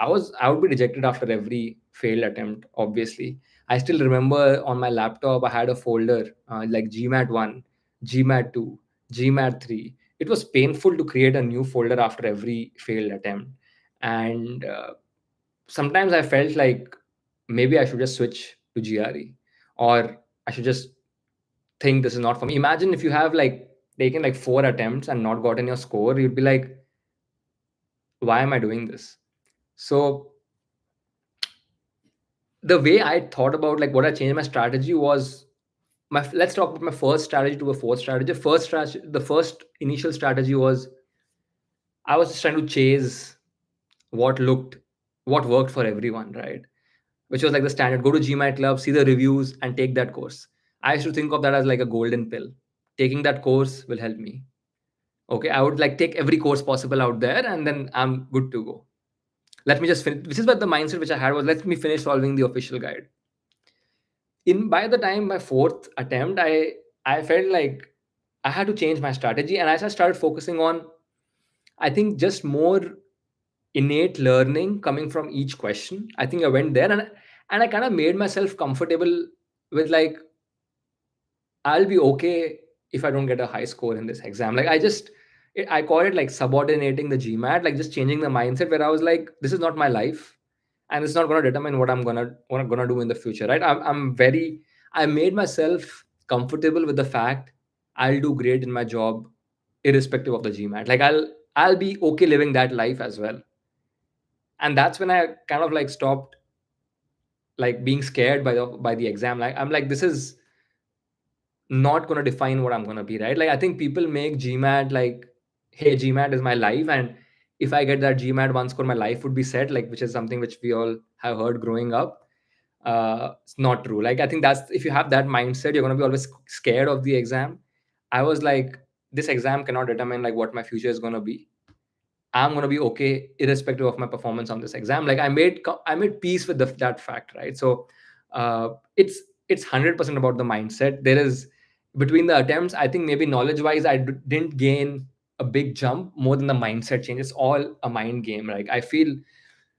[SPEAKER 1] I would be rejected after every failed attempt. Obviously, I still remember on my laptop I had a folder like GMAT 1, GMAT 2, GMAT 3. It was painful to create a new folder after every failed attempt, and sometimes I felt like maybe I should just switch to GRE, or I should just think this is not for me. Imagine if you have like taken like 4 attempts and not gotten your score, you'd be like, why am I doing this? So the way I thought about like what I changed my strategy was let's talk about my first strategy to a fourth strategy. The first initial strategy was I was just trying to chase what looked what worked for everyone, right? Which was like the standard: go to GMAT Club, see the reviews, and take that course. I used to think of that as like a golden pill. Taking that course will help me. Okay, I would like take every course possible out there, and then I'm good to go. Let me just finish. This is what the mindset which I had was: let me finish solving the official guide. In by the time my fourth attempt, I felt like I had to change my strategy, and as I started focusing on, I think just more innate learning coming from each question. I think I went there, and I kind of made myself comfortable with like I'll be okay if I don't get a high score in this exam. Like I call it like subordinating the GMAT, like just changing the mindset where I was like, this is not my life, and it's not going to determine what I'm gonna do in the future, right? I made myself comfortable with the fact I'll do great in my job, irrespective of the GMAT. Like I'll be okay living that life as well, and that's when I kind of like stopped like being scared by the exam. Like I'm like, this is not going to define what I'm going to be, right? Like I think people make GMAT like, hey, GMAT is my life, and if I get that GMAT one score, my life would be set, like, which is something which we all have heard growing up. It's not true. Like, I think that's, if you have that mindset, you're going to be always scared of the exam. I was like, this exam cannot determine like what my future is going to be. I'm going to be okay irrespective of my performance on this exam. Like, I made peace with that fact, right? So it's 100% about the mindset. There is, between the attempts, I think maybe knowledge wise didn't gain a big jump more than the mindset change. It's all a mind game. Like, I feel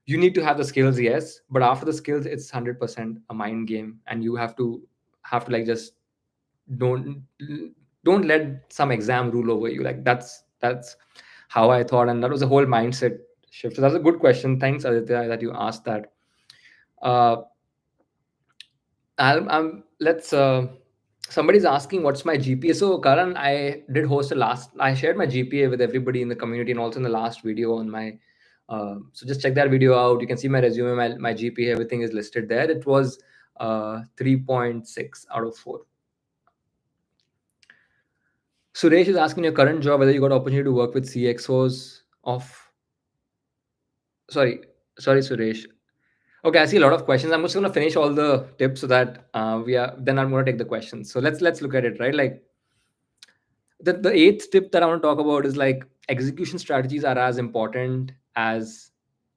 [SPEAKER 1] you need to have the skills, yes, but after the skills, it's 100% a mind game, and you have to like, just don't don't let some exam rule over you. Like, that's how I thought, and that was a whole mindset shift. So that's a good question. Thanks, Aditya, that you asked that. uh let's Somebody's asking what's my GPA. So, Karan, I shared my GPA with everybody in the community, and also in the last video on my so just check that video out. You can see my resume, my GPA, everything is listed there. It was 3.6 out of 4. Suresh is asking your current job whether you got opportunity to work with CXOs of. Sorry, Suresh. Okay, I see a lot of questions. I'm just going to finish all the tips so that then I'm going to take the questions. So let's look at it, right? Like, the eighth tip that I want to talk about is like, execution strategies are as important as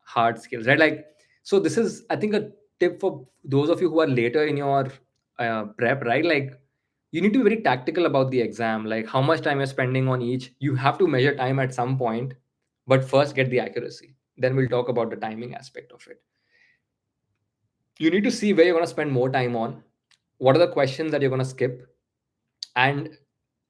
[SPEAKER 1] hard skills, right? Like, so this is, I think, a tip for those of you who are later in your prep, right? Like, you need to be very tactical about the exam, like how much time you're spending on each. You have to measure time at some point, but first get the accuracy. Then we'll talk about the timing aspect of it. You need to see where you're going to spend more time on, what are the questions that you're going to skip, and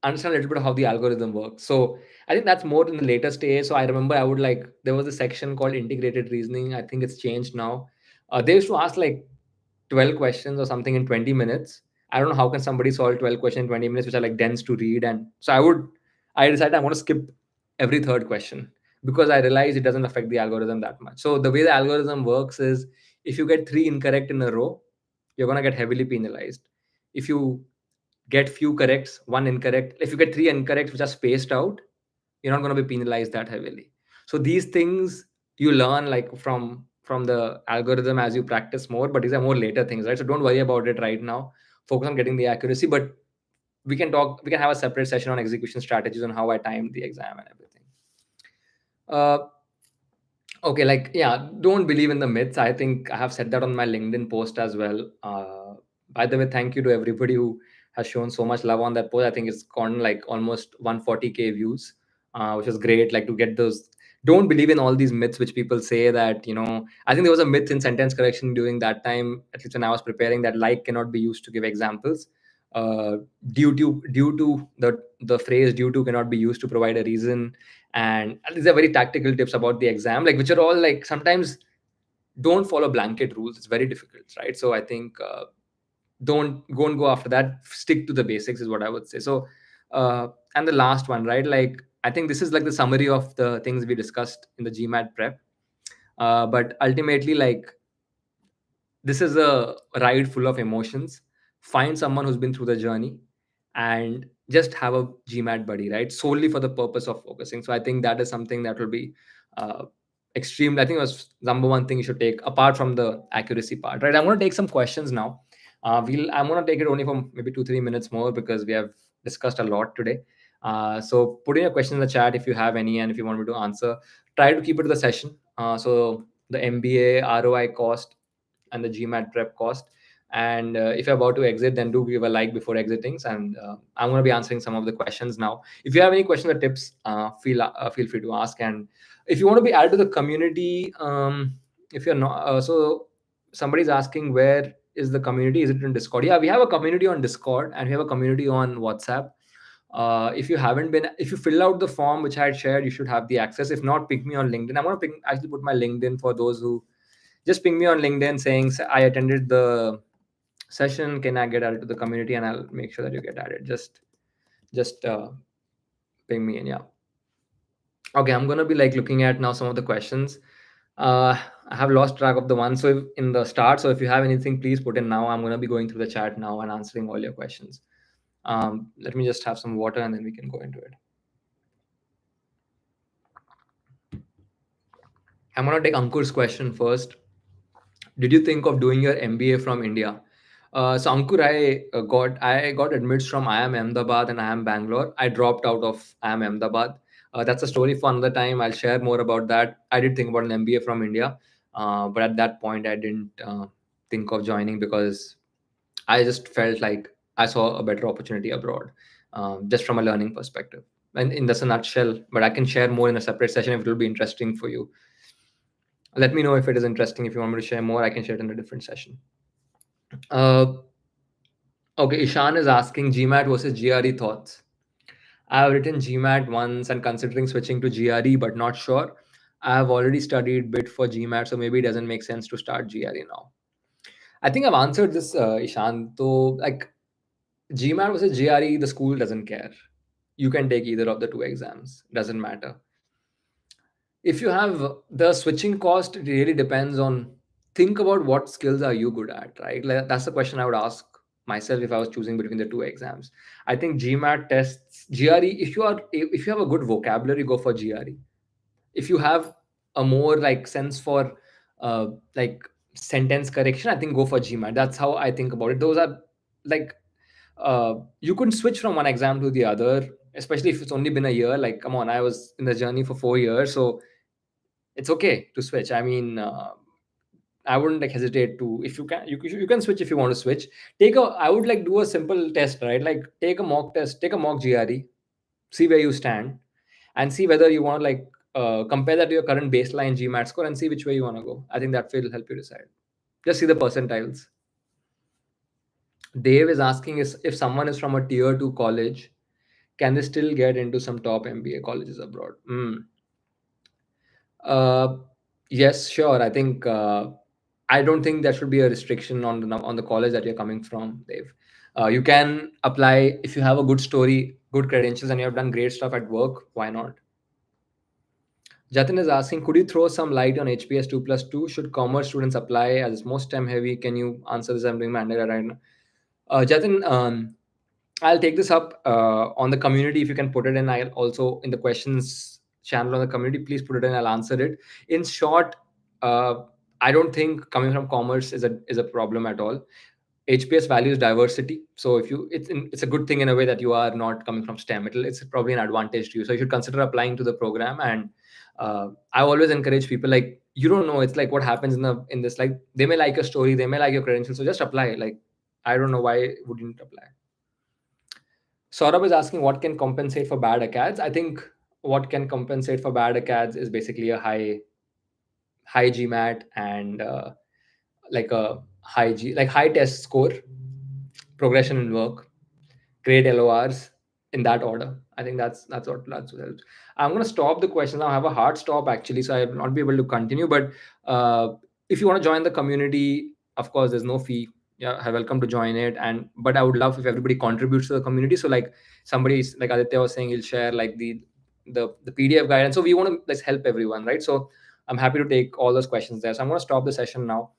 [SPEAKER 1] understand a little bit of how the algorithm works. So I think that's more in the later stage. So I remember I would like, there was a section called integrated reasoning. I think it's changed now. They used to ask like 12 questions or something in 20 minutes. I don't know how can somebody solve 12 questions in 20 minutes, which are like dense to read. And so I decided I'm going to skip every third question, because I realized it doesn't affect the algorithm that much. So the way the algorithm works is, if you get 3 incorrect in a row, you're going to get heavily penalized. If you get few corrects, 1 incorrect, if you get 3 incorrect which are spaced out, you're not going to be penalized that heavily. So these things you learn like from the algorithm as you practice more, but these are more later things, right? So don't worry about it right now. Focus on getting the accuracy, but we can have a separate session on execution strategies, on how I timed the exam and everything. uh, Okay, like, yeah, don't believe in the myths. I think I have said that on my LinkedIn post as well. By the way, thank you to everybody who has shown so much love on that post. I think it's gone like almost 140K views, which is great. Like, to get those, don't believe in all these myths which people say that, I think there was a myth in sentence correction during that time, at least when I was preparing, that like cannot be used to give examples. Uh, due to the phrase due to cannot be used to provide a reason. And these are very tactical tips about the exam, like, which are all like, sometimes don't follow blanket rules. It's very difficult, right? So I think don't go and go after that. Stick to the basics is what I would say. So and the last one, right? Like, I think this is like the summary of the things we discussed in the GMAT prep. But ultimately, like, this is a ride full of emotions. Find someone who's been through the journey, and just have a GMAT buddy, right? Solely for the purpose of focusing. So I think that is something that will be uh, extreme. I think it was number one thing you should take, apart from the accuracy part, right? I'm going to take some questions now. I'm going to take it only for maybe 2-3 minutes more, because we have discussed a lot today. So put in your question in the chat if you have any, and if you want me to answer. Try to keep it to the session. So the MBA ROI cost and the GMAT prep cost. And if you're about to exit, then do give a like before exiting. And I'm going to be answering some of the questions now. If you have any questions or tips, feel free to ask. And if you want to be added to the community, if you're not, so somebody's asking, where is the community? Is it in Discord? Yeah, we have a community on Discord, and we have a community on WhatsApp. If you fill out the form which I had shared, you should have the access. If not, pick me on LinkedIn. I'm going to actually put my LinkedIn for those who just ping me on LinkedIn saying, I attended the session. Can I get added to the community? And I'll make sure that you get added. Just ping me in. Yeah. Okay. I'm going to be like looking at now some of the questions. I have lost track of the one. So in the start, so if you have anything, please put in now. I'm going to be going through the chat now and answering all your questions. Let me just have some water and then we can go into it. I'm gonna take Ankur's question first. Did you think of doing your MBA from India? So Ankur, I got admits from IIM Ahmedabad and IIM Bangalore. I dropped out of IIM Ahmedabad. That's a story for another time. I'll share more about that. I did think about an MBA from India, but at that point I didn't think of joining because I just felt like I saw a better opportunity abroad, just from a learning perspective. And in that's a nutshell. But I can share more in a separate session if it will be interesting for you. Let me know if it is interesting. If you want me to share more, I can share it in a different session. Uh, okay, Ishan is asking GMAT versus GRE thoughts. I have written GMAT once and considering switching to GRE, but not sure. I have already studied bit for GMAT, so maybe it doesn't make sense to start GRE now. I think I've answered this, Ishan. So, like GMAT versus GRE, the school doesn't care. You can take either of the two exams, doesn't matter. If you have the switching cost, it really depends on, think about what skills are you good at, right? Like, that's the question I would ask myself if I was choosing between the two exams. I think GMAT tests GRE. If you have a good vocabulary, go for GRE. If you have a more like sense for uh, like sentence correction, I think go for GMAT. That's how I think about it. Those are like you couldn't switch from one exam to the other, especially if it's only been a year. Like, come on, I was in the journey for 4 years, so it's okay to switch. I mean, I wouldn't like hesitate to, if you can, you can switch if you want to switch. I would like do a simple test, right? Like take a mock test, take a mock GRE, see where you stand, and see whether you want to like compare that to your current baseline GMAT score and see which way you want to go. I think that will help you decide. Just see the percentiles. Dave is asking is if someone is from a tier two college, can they still get into some top MBA colleges abroad? Uh, yes, sure. I think I don't think there should be a restriction on the college that you're coming from, Dave. You can apply if you have a good story, good credentials, and you have done great stuff at work. Why not? Jatin is asking, could you throw some light on HPS 2+2? Should commerce students apply as it's most STEM heavy? Can you answer this? I'm doing my undergrad right now. Jatin, I'll take this up on the community. If you can put it in, I'll also in the questions channel on the community. Please put it in. I'll answer it. In short, uh, I don't think coming from commerce is a problem at all. HPS values diversity, so if you it's a good thing in a way that you are not coming from STEM. It's probably an advantage to you. So you should consider applying to the program. And I always encourage people, like, you don't know. It's like what happens in this, like they may like your story, they may like your credentials, so just apply. Like, I don't know why wouldn't apply. Saurabh is asking what can compensate for bad ACADS. I think what can compensate for bad ACADS is basically a high GMAT and like a high test score, progression in work, great LORs, in that order. I think that's what helps. I'm gonna stop the question now. I have a hard stop actually, so I will not be able to continue. But if you want to join the community, of course, there's no fee. Yeah, you're welcome to join it. And but I would love if everybody contributes to the community. So like somebody's like Aditya was saying, he'll share like the PDF guide, and so we want to let's help everyone, right? So I'm happy to take all those questions there. So I'm gonna stop the session now.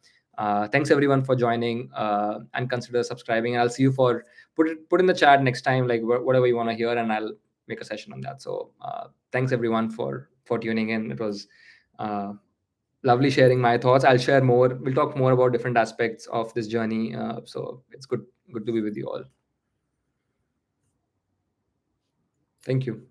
[SPEAKER 1] Thanks everyone for joining and consider subscribing. And I'll see you for put in the chat next time, like whatever you want to hear, and I'll make a session on that. So thanks everyone for tuning in. It was uh, lovely sharing my thoughts. I'll share more. We'll talk more about different aspects of this journey. So it's good to be with you all. Thank you.